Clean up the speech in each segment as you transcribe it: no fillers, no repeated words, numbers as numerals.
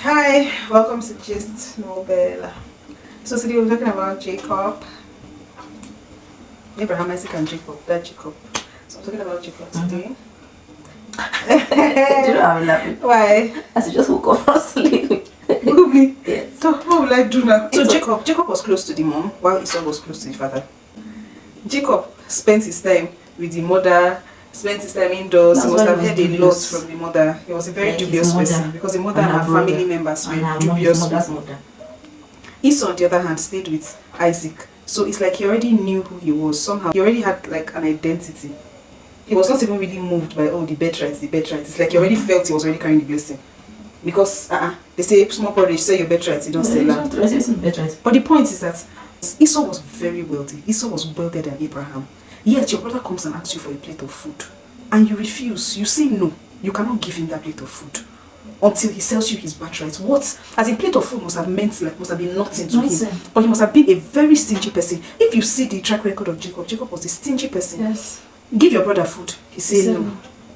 Hi, welcome to Gist Novel. So today we're talking about Jacob, Abraham, Isaac, and Jacob. That Jacob. So I'm talking about Jacob today. Do you know I'm laughing? Why? As you just woke up from sleep. Movie. Yes. So what will I do now? So Jacob was close to the mom, while Esau was close to the father. Jacob spent his time with the mother. Spent his time indoors. He must have heard a lot from the mother. He was a very dubious person because the mother and her family members were dubious people. Esau, on the other hand, stayed with Isaac. So it's like he already knew who he was. Somehow he already had like an identity. He was not even really moved by the birthright, the birthright. It's like he already felt he was already carrying the blessing. Because they say small porridge, say your birthright, you don't say land. But the point is that Esau was very wealthy. Esau was wealthier than Abraham. Yet your brother comes and asks you for a plate of food. And you refuse. You say no. You cannot give him that plate of food. Until he sells you his birthright. What? As a plate of food must have meant like must have been nothing to him. But he must have been a very stingy person. If you see the track record of Jacob, Jacob was a stingy person. Yes. Give your brother food. He said no.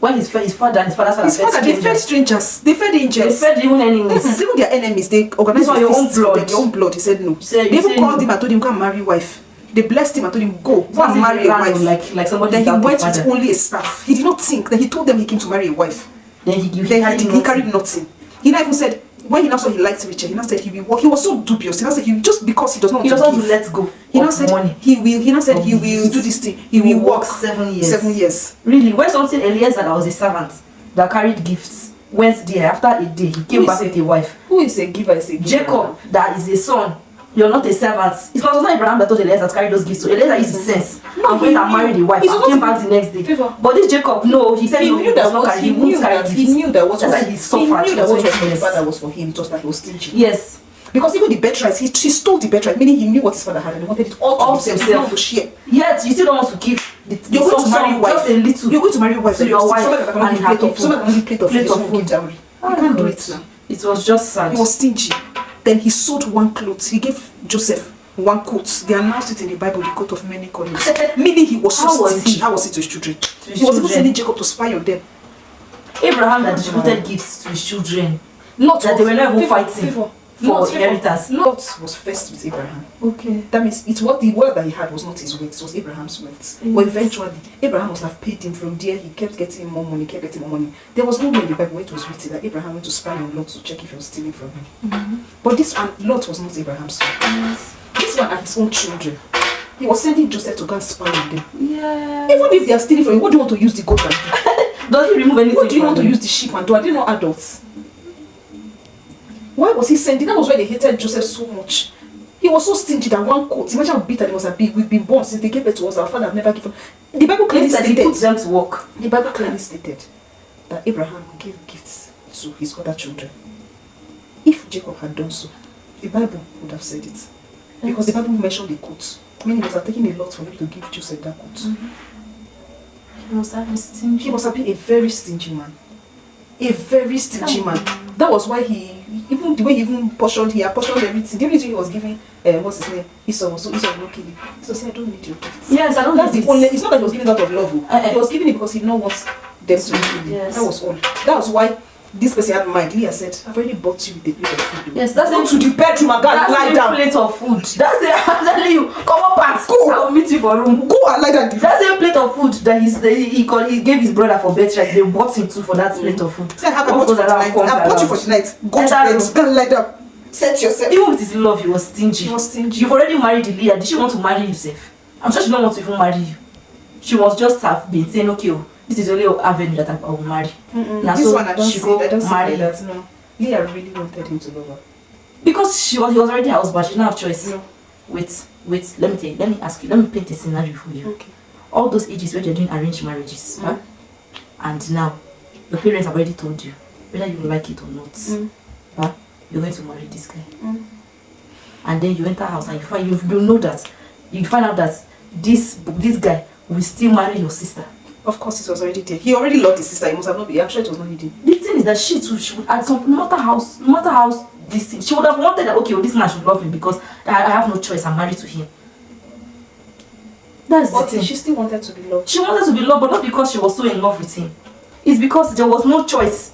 When his father and his father's they fed strangers. They fed angels. They fed even enemies. Even their enemies. They organized your own blood. Your own blood. He said no. They even called him and told him go and marry wife. They blessed him and told him go and marry a wife. Like somebody. Then he went with only a staff. He did not think. Then he told them he came to marry a wife. Then he carried nothing. He now even said when he now saw he liked Richard, he now said he will walk. He was so dubious. He now said he just because he does not want to let go. He now said money. He will do this thing. He will work 7 years. 7 years. Really? When something Eliezer that was a servant that carried gifts went there after a day, he came back with a wife. Who is a giver? Is a giver. Jacob, that is a son. You're not a servant. It was not Abraham that told Eliezer to carry those gifts. So Eliezer used his sense and went and married a wife and came back the next day. But this Jacob, no, he said he knew that he wouldn't carry gifts. He knew that what he suffered. He knew that what his father was for him. It was that he was stingy. Yes. Because even the birthright, he stole the birthright, meaning he knew what his father had and he wanted it all to himself to share. Yet you still don't want to give you're going to marry a wife. Just a little. You're going to marry a wife. So your wife and her plate of food. You can't do it now. It was just sad. He was stingy. Then he sold one cloth. He gave Joseph one coat. They announced it in the Bible, the coat of many colors. Meaning he was so stingy. How was it to his children? He was even sending Jacob to spy on them. Abraham that distributed gifts to his children. Lot that they were not even fighting for inheritance. Lot was first with Abraham. Okay. That means it's what the word that he had was not his words, it was Abraham's words. Yes. But eventually, Abraham must have paid him from there. He kept getting more money, There was nowhere in the Bible where it was written that Abraham went to spy on Lot to check if he was stealing from him. But this one, Lot was not Abraham's son. Yes. This one are his own children. He was sending Joseph to go and spy on them. Yeah. Even if they are stealing from him, what do you want to use the goat and do? Does he remove anything? What do you want to use the sheep and do? Are they not adults? Why was he sending? That was why they hated Joseph so much. He was so stingy that one coat. Imagine how bitter he must have been. We've been born since they gave birth to us. Our father have never given. The Bible clearly stated. He put them to work. The Bible clearly stated that Abraham gave gifts to his other children. If Jacob had done so, the Bible would have said it. Because the Bible mentioned the coat. Meaning he must have taken a lot for him to give Joseph that coat. He must have been stingy. He must have been a very stingy man. A very stingy man. That was why even the way he even portioned everything. The only thing he was giving, what's his name? Esau was not kidding. So say I don't need your gifts. Yes, I don't. That's the only. It's not that he was giving out of love. He was giving it because he did not want them to be. Yes. That was all. That was why this person had mind. Leah said, "I've already bought you with a plate of food." Yes, that's go to the bedroom and go and lie down. Plate of food. That's the. I'm telling you. Come on, pants. Go. I will meet you for room. Go and lie down. That's the plate of food that he gave his brother for birthright. They bought him too for that plate of food. Say, I bought you for tonight. Go to bed. Go and lie down. Set yourself. Even with his love, he was stingy. You've already married Leah. Did she want to marry yourself? I'm sure she don't want to even marry you. She must just have been saying, okay, this is the only avenue that I will marry. Now, this so one I don't see marry that. No. Leah really wanted him to love her. Because he was already a husband, she didn't have choice. No. Wait, let me ask you, let me paint a scenario for you. Okay. All those ages where they're doing arranged marriages, and now the parents have already told you whether you like it or not. You're going to marry this guy. And then you enter house and you know that you find out that this guy will still marry your sister. Of course, it was already there. He already loved his sister. He must have not been. I'm sure it was not hidden. The thing is that she would add some, no matter how this thing, she would have wanted that, okay, this man should love me because I have no choice. I'm married to him. That's the thing. She still wanted to be loved. She wanted to be loved, but not because she was so in love with him. It's because there was no choice.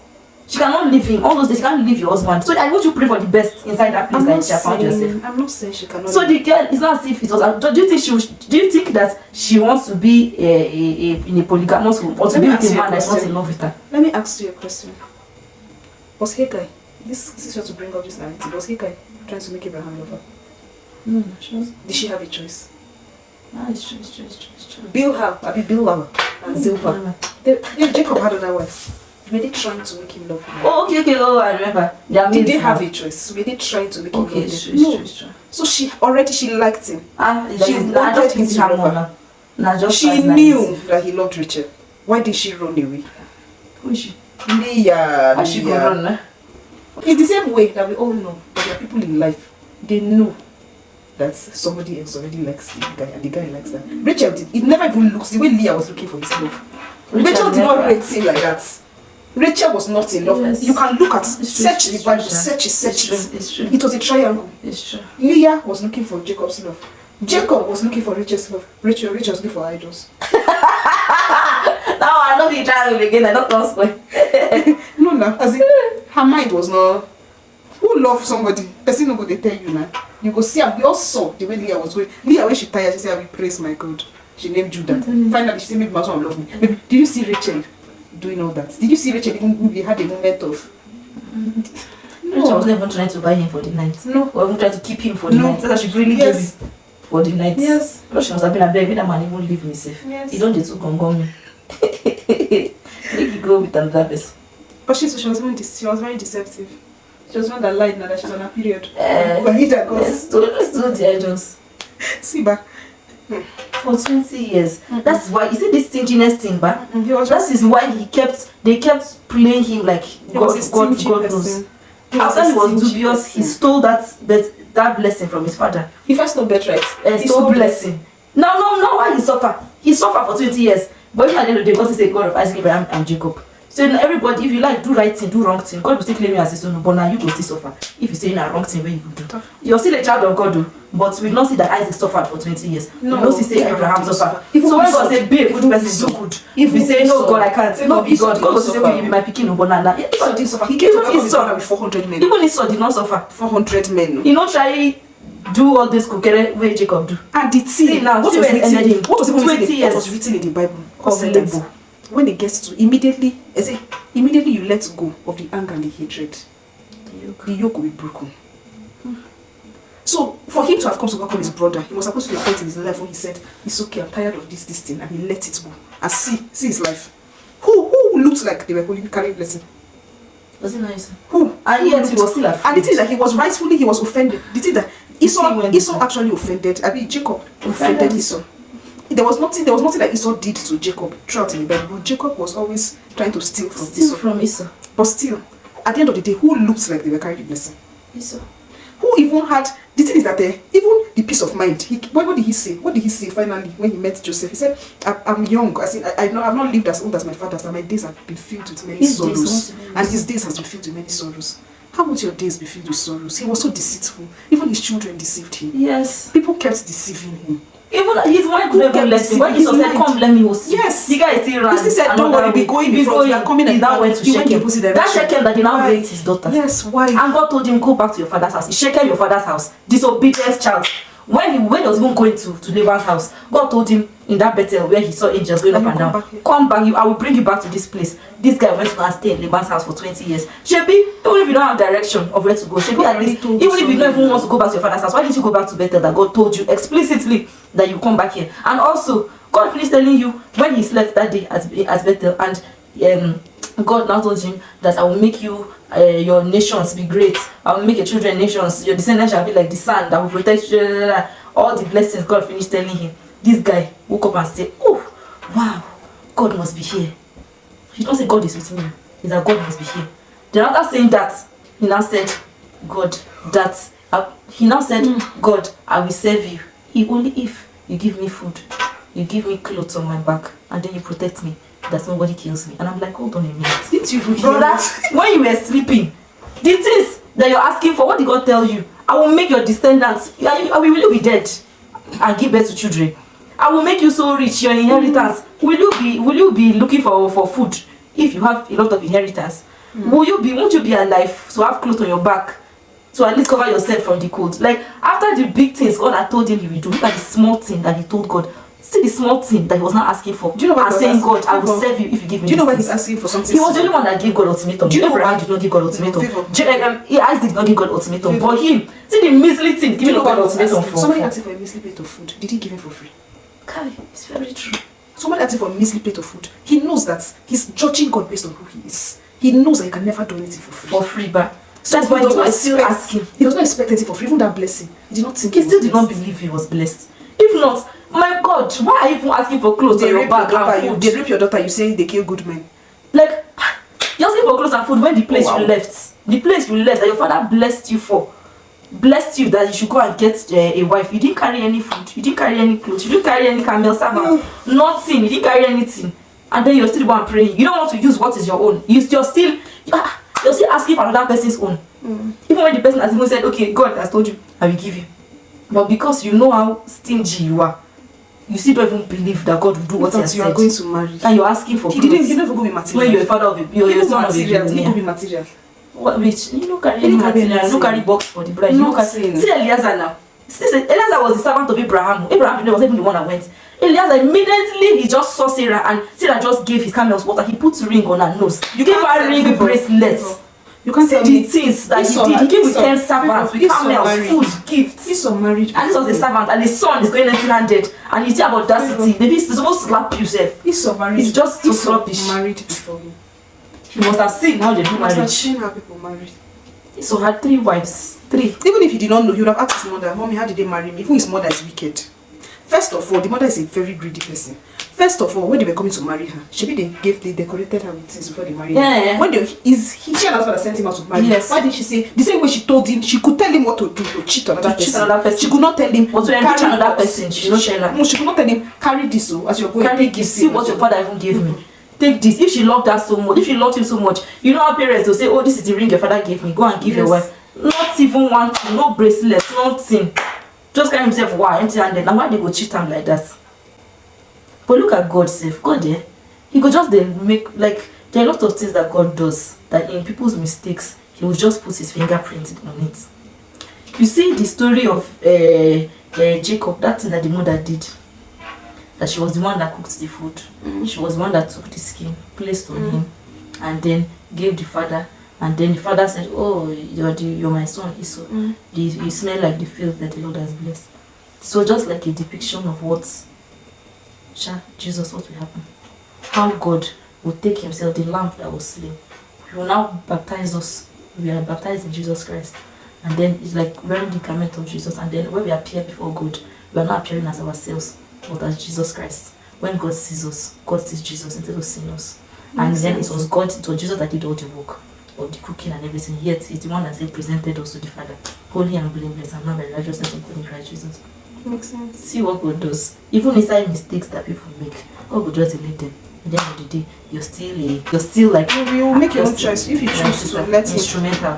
She cannot leave him. All those days, she can't leave your husband. So I want you to pray for the best inside that place that she has found yourself. I'm not saying she cannot. So the girl, it's not as if it was. Do you think do you think that she wants to be in a polygamous home or to be with a man that's not in love with her? Let me ask you a question. Was Hagar, this is just to bring up this narrative, was Hagar trying to make Abraham love her? No, she was. Did she have a choice? Ah, it's true. Bilhah and Zilpah. Jacob had other wives. Were they trying to make him love her? Oh, okay. Oh, I remember. Did they have a choice? Were they trying to make him love her? It's true. So she liked him. She wanted him to love her. She knew that he loved Rachel. Why did she run away? Who is she? Leah. She go run. In the same way that we all know that there are people in life, they know that somebody else already likes the guy and the guy likes that. Rachel did. It never even looks the way Leah was looking for his love. Rachel did not rate him like that. Rachel was not in love. Yes. You can look at search the Bible, search it. It's true. It was a triangle. It's true. Leah was looking for Jacob's love. Jacob was looking for Rachel's love. Rachel was looking for idols. Now I know the triangle again. I don't know why. No, as in her mind was not. Who love somebody? Person no go they tell you now. You go see her. We all saw the way Leah was going. Leah when she tired, she said, "I will praise my God." She named Judah. Finally, she said, "Maybe my husband will love me." Maybe, did you see Rachel doing all that? Did you see Rachel even had a moment of? No. Rachel was never trying to buy him for the night. No. Or even trying to keep him for the night. That's that she really gave him for the night. Yes. But she must have been a baby. That man even leave me safe. Yes. He don't get to gong me. Make you go with another person. But she was very deceptive. She was one that lied now that she's on her period. Let's do the idols. See, but for 20 years. That's why you see this stinginess thing, but that is why they kept playing him like God knows. After he was dubious, he stole that blessing from his father. He first stole birthright. He stole blessing. No, why he suffer? He suffered for 20 years. But at the end of the day, God is a God of Isaac, Abraham, and Jacob. So everybody, if you like, do right thing, do wrong thing, God will still claim you as his son, but now you will still suffer. If you say a wrong thing, where you will do. You're still a child of God, though, but we not see that Isaac suffered for 20 years. No, we not see Abraham suffered. So when God say, be a good person, do good. If we say, no, God, I can't, no, be God. God will say, okay, you be my pikin, but now, Esau did suffer. He came to his son with 400 men. Even Esau did not suffer. 400 men. He not try do all this cookery where Jacob do. And the thing now, what was 20 years? What was written in the Bible of labor. When it gets to immediately you let go of the anger and the hatred, the yoke will be broken. So for him to have come to welcome his brother, he was supposed to be a point in his life when he said, "It's okay, I'm tired of this thing," and he let it go and see his life. Who looked like they were holding carrying blessing? Was it nice? Who? And yet he was still afraid. And the thing that he was offended. The thing that Esau actually offended. I mean Jacob offended Esau. There was nothing that Esau did to Jacob throughout in the Bible. Jacob was always trying to steal from Esau. But still, at the end of the day, who looked like they were carrying the blessing? Esau. Who even had the thing is that even the peace of mind. What did he say? What did he say finally when he met Joseph? He said, "I'm young. I've not lived as old as my father's, and my days have been filled with many sorrows. And his days has been filled with many sorrows." How would your days be filled with sorrows? He was so deceitful. Even his children deceived him. Yes. People kept deceiving him. Even his wife could never let him. When he said, "Come, let me host you." Yes. The guy still ran. He said, "Don't worry, be going before you are coming." He now went to Shechem. That Shechem that he now raped his daughter. Yes, why? And God told him, "Go back to your father's house." He Shechem, your father's house. Disobedient child. When he was even going to Laban's house, God told him in that Bethel where he saw angels going up and down, "Come back, I will bring you back to this place." This guy went to go and stay in Laban's house for 20 years. Shebi, even if you don't have direction of where to go, Shebi, at least, even if you don't even want to go back to your father's house, why didn't you go back to Bethel that God told you explicitly that you come back here? And also, God finished telling you when he slept that day at Bethel, and God now told him that I will make you your nations be great. I will make your children nations. Your descendants shall be like the sun that will protect you. All the blessings God finished telling him. This guy woke up and said, "Oh, wow, God must be here." He don't say God is with me. He said God must be here. Then after saying that, he now said, God, God, I will serve you. Only if you give me food, you give me clothes on my back, and then you protect me, that nobody kills me. And I'm like, hold on a minute. Didn't you brother, when you were sleeping, the things that you're asking for, what did God tell you? I will make your descendants, will you be dead and give birth to children? I will make you so rich, your inheritance. Will you be looking for food if you have a lot of inheritance? Won't you be alive to have clothes on your back? To at least cover yourself from the cold. Like, after the big things God had told him he will do, look at the small thing that he told God. See the small thing that he was not asking for. Do you know why and saying, God, I will serve you if you give me. Do you know why this he's asking for something? He was the only one that gave God ultimatum. Do you know Abraham why? did not give God ultimatum. Favor. Isaac did not give God ultimatum. Favor. But him, see the measly thing, giving God ultimatum for. Somebody asked him for a measly plate of food. Did he give him for free? Kai, it's very true. Somebody asked him for a measly plate of food. He knows that he's judging God based on who he is. He knows that he can never do anything for free. For free, but So that's why he he does not was still expect- asking. He does not expect anything for free. Even that blessing, he did not think He still was did not blessed. believe he was blessed. If not, my God, why are you even asking for clothes They on your rape your back daughter. and You, food? they rape your daughter. You say they kill good men. Like, you're asking for clothes and food when the place Oh, wow. you left, that your father blessed you for, blessed you that you should go and get a wife. You didn't carry any food, you didn't carry any clothes, you didn't carry any camel servant, nothing, you didn't carry anything. And then you're still one praying. You don't want to use what is your own. You're still asking for another person's own. Even when the person has even said, okay, God has told you, I will give you. But because you know how stingy you are, you still don't even believe that God will do what he has you said. are going to marry. And you're asking for He clothes. didn't. He never go with material. When you're a father of a, you're a son of a material. He go billionaire. with material. What, bitch? You don't carry He any didn't carry material, anything. no carry box for the bride. You don't carry. Nothing. See Eliezer now. Eliezer was the servant of Abraham. Abraham was even the one that went. Eliezer immediately he just saw Sarah and Sarah just gave his camels water. He put ring on her nose. You gave her ring bracelets. You can't See tell the me. things that he Esau- did. He came with Esau- 10 servants, with Esau camels, married. food, gifts. He's so married. And this was the servant, and his son is going empty-handed. And you see about audacity. Maybe he's supposed to slap you, He's so married. It's just so Esau rubbish. married before him. He must have seen how they do You must have marriage. seen how people marry. So had 3 wives. 3. Even if he did not know, he would have asked his mother, Mommy, how did they marry me? Even his mother is wicked. First of all, the mother is a very greedy person. First of all, when they were coming to marry her, they decorated her with things before they married her. When she and her father sent him out to marry. Yes. Why did she say the same way she told him? She could tell him what to do to cheat another person. She could not tell him. But to enrich another person, she don't tell her. No, she could not tell him carry this as you're going. Carry this. See what your father even gave me. Take this. If she loved that so much, if she loved him so much, you know how parents will say, oh, this is the ring your father gave me. Go and give your wife. Not even one thing, no bracelets, nothing. Just carry himself empty-handed. Now why they go cheat him like that? But look at God safe. God he could just make like there are a lot of things that God does that in people's mistakes he will just put his fingerprint on it. You see the story of Jacob, that thing that the mother did. That she was the one that cooked the food. She was the one that took the skin, placed on him, and then gave the father. And then the father said, oh, you're my son Esau. You smell like the field that the Lord has blessed. So just like a depiction of what Jesus, what will happen. How God will take himself, the lamb that was slain. He will now baptize us. We are baptized in Jesus Christ. And then it's like wearing the garment of Jesus. And then when we appear before God, we are not appearing as ourselves, but as Jesus Christ. When God sees us, God sees Jesus instead of seeing us. And then it was Jesus that did all the work of the cooking and everything. Yet it's the one that said presented us to the Father, holy and blameless, and not by the righteousness of God in Christ Jesus. Makes sense. See what God does. Even inside mistakes that people make, God will just delete them. At the end of the day, you're still like You will make your own choice if you choose to let him. instrumental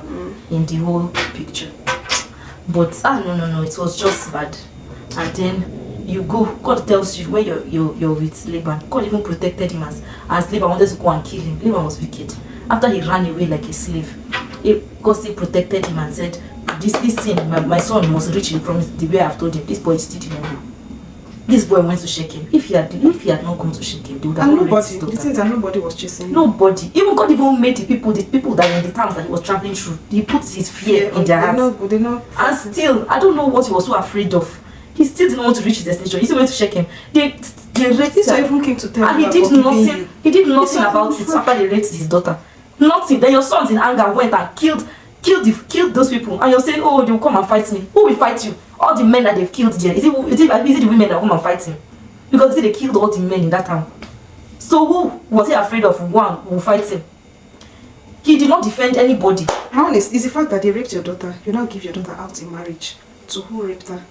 in the whole picture. But no, it was just bad. And then you go, God tells you when you're with Laban. God even protected him as Laban wanted to go and kill him. Laban was wicked. After he ran away like a slave, God still protected him and said, this thing, my son must reach the promise the way I've told him. This boy still didn't go. This boy went to Shechem. If he had not gone to Shechem, they would have already nobody. stopped The thing is that nobody was chasing him. Nobody. Even God even made the people that were in the towns that he was traveling through. He put his fear in their hearts. They know. And still, I don't know what he was so afraid of. He still didn't want to reach his destination. He still went to Shechem. They raped Esau him. even came to tell And he her did about nothing. giving you. He did nothing Esau- about it after they raped his daughter. Nothing. Then your sons in anger went and killed those people. And you're saying, oh, they will come and fight me. Who will fight you? All the men that they've killed there. Is it the women that will come and fight him? Because they killed all the men in that town. So who was he afraid of? One who will fight him? He did not defend anybody. How honest is the fact that they raped your daughter? You now give your daughter out in marriage to who raped her?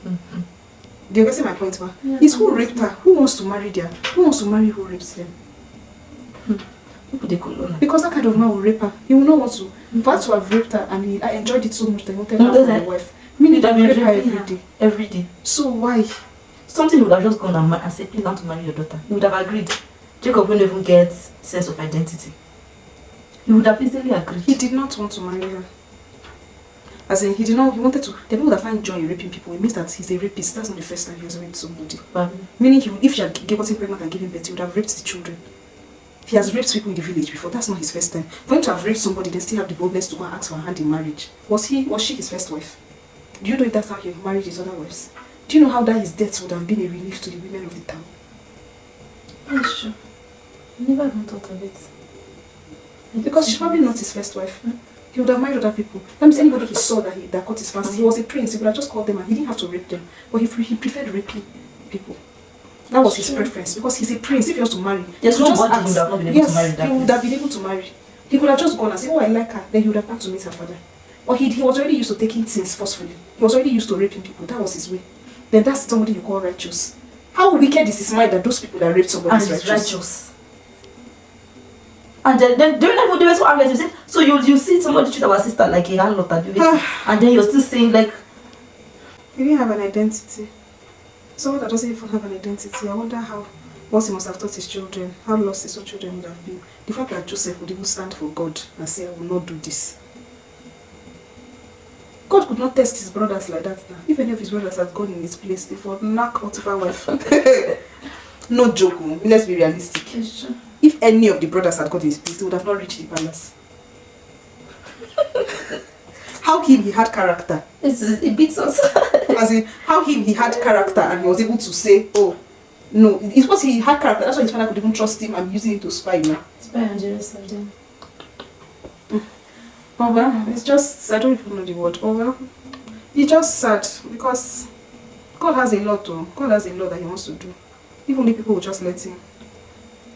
Do you get my point, ma? Yeah, It's who raped her. Who wants to marry them? Who wants to marry who rapes them? People they call her. Because that kind of man will rape her. He will not want to. In fact, to have raped her and I enjoyed it so much that he wanted her for my wife. Meaning that he rape her every day. Every day. So why? Something would have just gone and said, please want to marry your daughter. He would have agreed. Jacob wouldn't even get sense of identity. He would have easily agreed. He did not want to marry her. As in, he wanted to. The people that find joy in raping people, it means that he's a rapist. That's not the first time he has raped somebody. Meaning, if she had gotten pregnant and given birth, he would have raped the children. He has raped people in the village before. That's not his first time. For him to have raped somebody, then still have the boldness to go and ask for her hand in marriage. Was she his first wife? Do you know if that's how he married his other wives? Do you know how that his death would have been a relief to the women of the town? That's true. I never even thought of it. Because she's probably not his first wife. He would have married other people. That means anybody he saw that caught his fancy. He was a prince. He would have just called them and he didn't have to rape them. But he preferred raping people. That was his preference because he's a prince. If he was to marry, there's nobody who would have not been able to marry that. He would have been able to marry. He could have just gone and said, "Oh, I like her." Then he would have gone to meet her father. Or he was already used to taking things forcefully. He was already used to raping people. That was his way. Then that's somebody you call righteous. How wicked is his mind that those people that raped somebody is righteous? And then they were so angry. So you see somebody treat our sister like a harlot and then you're still saying like he didn't have an identity. Someone that doesn't even have an identity. I wonder what he must have taught his children, how lost his own children would have been. The fact that Joseph would even stand for God and say, "I will not do this." God could not test his brothers like that now. If any of his brothers had gone in his place, they would knock out of our wife. No joke, let's be realistic. If any of the brothers had got in his place, they would have not reached the palace. How he had character. It beats us. As in, how he had character and he was able to say, "Oh, no," it's because he had character. That's why his father could even trust him and using it to spy now. Spy on the rest of them. Oh well, it's just, I don't even know the word. Oh well, it's just sad because God has a lot that he wants to do. If only people will just let him.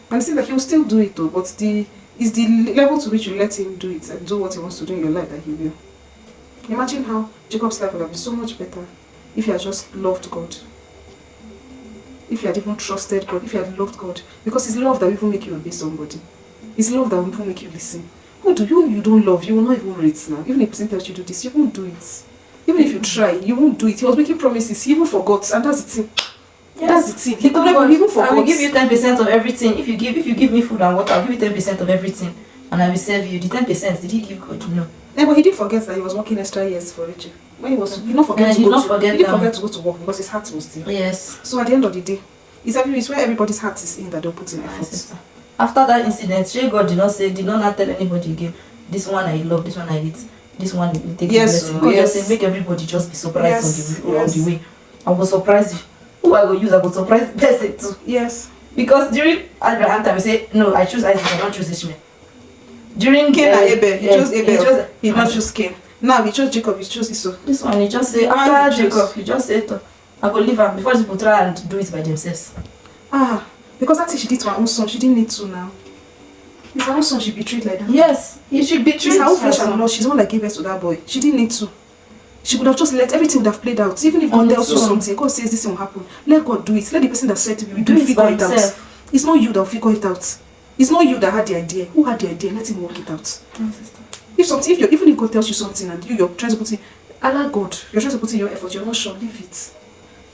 And see that he will still do it though, but it's the level to which you let him do it and do what he wants to do in your life that he will. Imagine how Jacob's life would have been so much better if he had just loved God. If he had even trusted God, if he had loved God. Because it's love that will even make you obey somebody. It's love that will even make you listen. Who you don't love, you will not even rate now. Even if a person tells you to do this, you won't do it. Even if you try, you won't do it. He was making promises, he even forgot, and that's the thing. Yes. That's the thing. He could never even forgot. I will give you 10% of everything. If you give me food and water, I'll give you 10% of everything. And I will serve you. The 10%, did he give God? No. Yeah, but he didn't forget that he was working extra years for Rachel. When he did not forget to go to work because his heart was there. Yes. So at the end of the day, it's where everybody's heart is in that they'll put in effort. After that incident, God did not tell anybody again, this one I love, this one I hate, this one will take blessing. God just said, make everybody just be surprised on the way. I will surprise you. Who I will use, I will surprise the person too. Yes. Because during Abraham time, we say, no, I choose Isaac, I don't choose Ishmael. During Cain and Abel, he chose Abel. He did not choose Cain. Now he chose Jacob, he chose Esau. This one, he just say, after Jacob, he just said, I will leave her before people try and do it by themselves. Because that's what she did to her own son. She didn't need to now. It's her own son she betrayed like that. Yes, she betrayed. She's her own flesh and blood. She's the one that gave birth to that boy. She didn't need to. She could have just let everything would have played out. Even if God tells you something, God says this will happen. Let God do it. Let the person that said to you do it figure it out. It's not you that will figure it out. It's not you that had the idea. Who had the idea? Let him work it out. Even if God tells you something and you're trying to put in, allow God. You're trying to put in your effort. You're not sure. Leave it.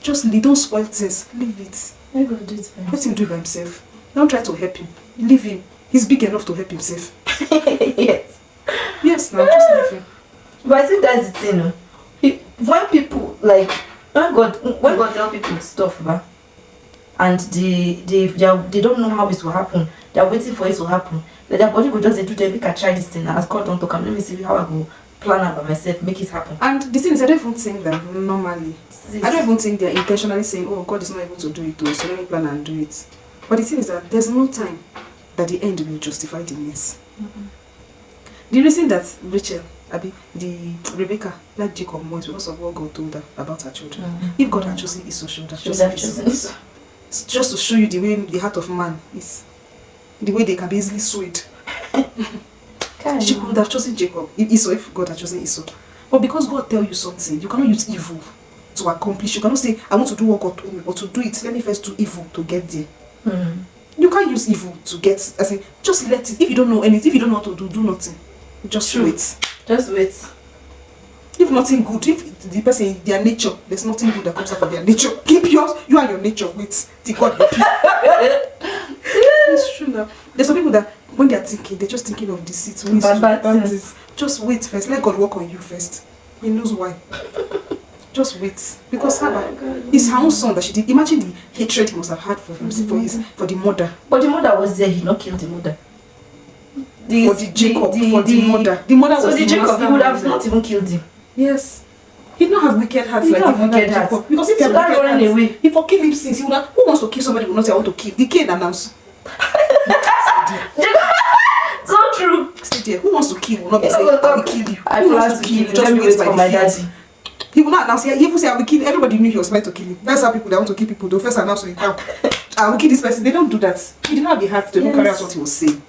Just don't spoil things. Leave it. Let God do it by himself. Let him do it by himself. Don't try to help him. Leave him. He's big enough to help himself. Yes. Yes, now just leave him. But I think that's the thing. When people when God tell people stuff, and they don't know how it will happen, they're waiting for it to happen. Like their body will just do them, make I try this thing and ask God don't talk. Let me see how I go plan it by myself, make it happen. And the thing is, I don't even think that normally. I don't even think they're intentionally saying, "Oh, God is not able to do it, so let me plan and do it." But the thing is that there's no time that the end will justify the means. The reason that Rebecca liked Jacob more is because of what God told her about her children. If God had chosen Esau, she would have chosen Esau. It's just to show you the way the heart of man is, the way they can be easily swayed. She could have chosen Jacob, if God had chosen Esau. But because God tells you something, you cannot use evil to accomplish. You cannot say, I want to do what God told me, but to do it, let me first do evil to get there. You can't use evil to get, just let it. If you don't know anything, if you don't know what to do nothing. Just wait. Just wait. If nothing good, if the person, their nature, there's nothing good that comes out of their nature, keep yours, you and your nature, wait till God help you. It's true now. There's some people that when they are thinking, they're just thinking of deceit. Bad things. Just wait first. Let God work on you first. He knows why. Just wait. Because it's her own son that she did. Imagine the hatred he must have had for him, for the mother. But the mother was there, he not killed the mother. For the mother. The mother so was the Jacob, he would have not even killed him. Yes. He did not have wicked hearts He like don't the have mother wicked hearts. Jacob. Because if he So had that wicked running hearts, away. he for kill him since he would have. Who wants to kill somebody who will not say I want to kill? The Cain announce. So true. Stay there. Who wants to kill will not be saying I will kill you. I Who plan wants to to kill kill you. you? Just Let me wait by for the my field. daddy. He will not announce. He will say I will kill. Everybody knew he was meant to kill him. That's how people that want to kill people. They first announce to him. I will kill this person. They don't do that. He did not have the heart to even carry out what he was saying.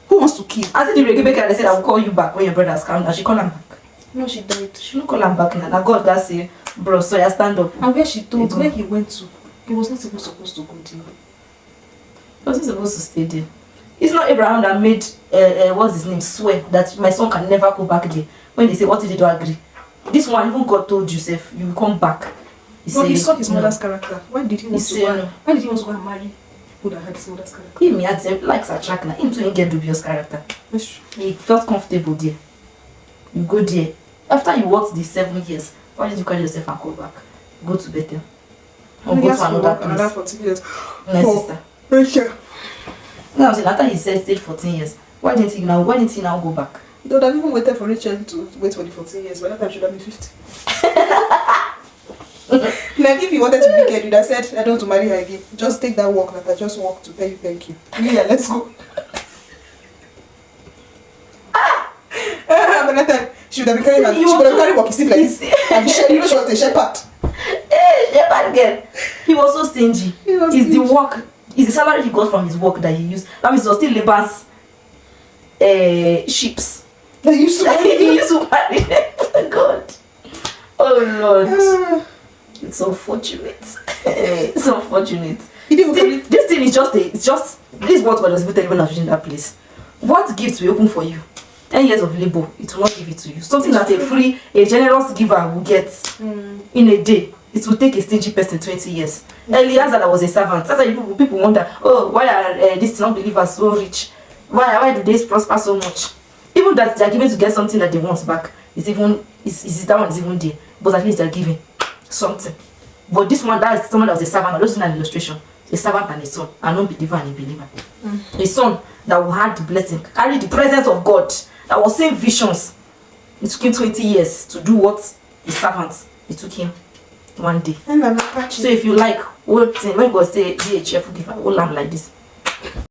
Who wants to kill? I said the reggae baker, they said I will call you back when your brothers come. Now she call him back. No, she died. She don't call him back now. Now God that say, bro, so you stand up. And where she told where he went to, he was not even supposed to go there. He wasn't supposed to stay there. It's not Abraham that made what's his name swear that my son can never go back there. When they say what did they do agree? This one even God told Joseph, you will come back. He saw his mother's character. Why did he want to go? No. Why did he want to go and marry people that had his mother's character? He had them likes attract now. Him too ain't get dubious character. He felt comfortable there. You go there. After you worked the 7 years, why did you call yourself and go back? Go to Bethel. Or go to another place. Another 14 years. My sister. Rachel. No, I'm saying after he said stayed 14 years, why didn't he now go back? They would have even waited for Rachel to wait for the 14 years. By that time, she should have been 50. Like if he wanted to be wicked, you'd have said, I don't want to marry her again. Just take that walk that I just walked to tell you thank you. Yeah, let's go. By that time, she would have been carrying her. She would have carried walking stick like this. And you know she was a shepherd. Hey, shepherd girl. He was so stingy. It's the work. It's the salary he got from his work that he used. That means it was still Laban's sheeps. They used to He used to marry them. Oh God. Oh Lord. It's unfortunate. It's unfortunate. This thing is just this is what God was even telling us in that place. What gift will open for you? 10 years of labor, it will not give it to you. Something that a generous giver will get in a day. It will take a stingy person 20 years. Eliezer that was a servant. That's why people wonder, oh, why are these non-believers so rich? Why do they prosper so much? Even that they are giving to get something that they want back, that one is even there. But at least they are giving something. But this one, that is someone that was a servant. I don't see an illustration. A servant and a son, a non-believer and a believer. A son that will have the blessing, carry the presence of God, that was seeing visions. It took him 20 years to do what the servant. It took him 1 day. So if you like, when God say, be a cheerful giver, hold lamb like this.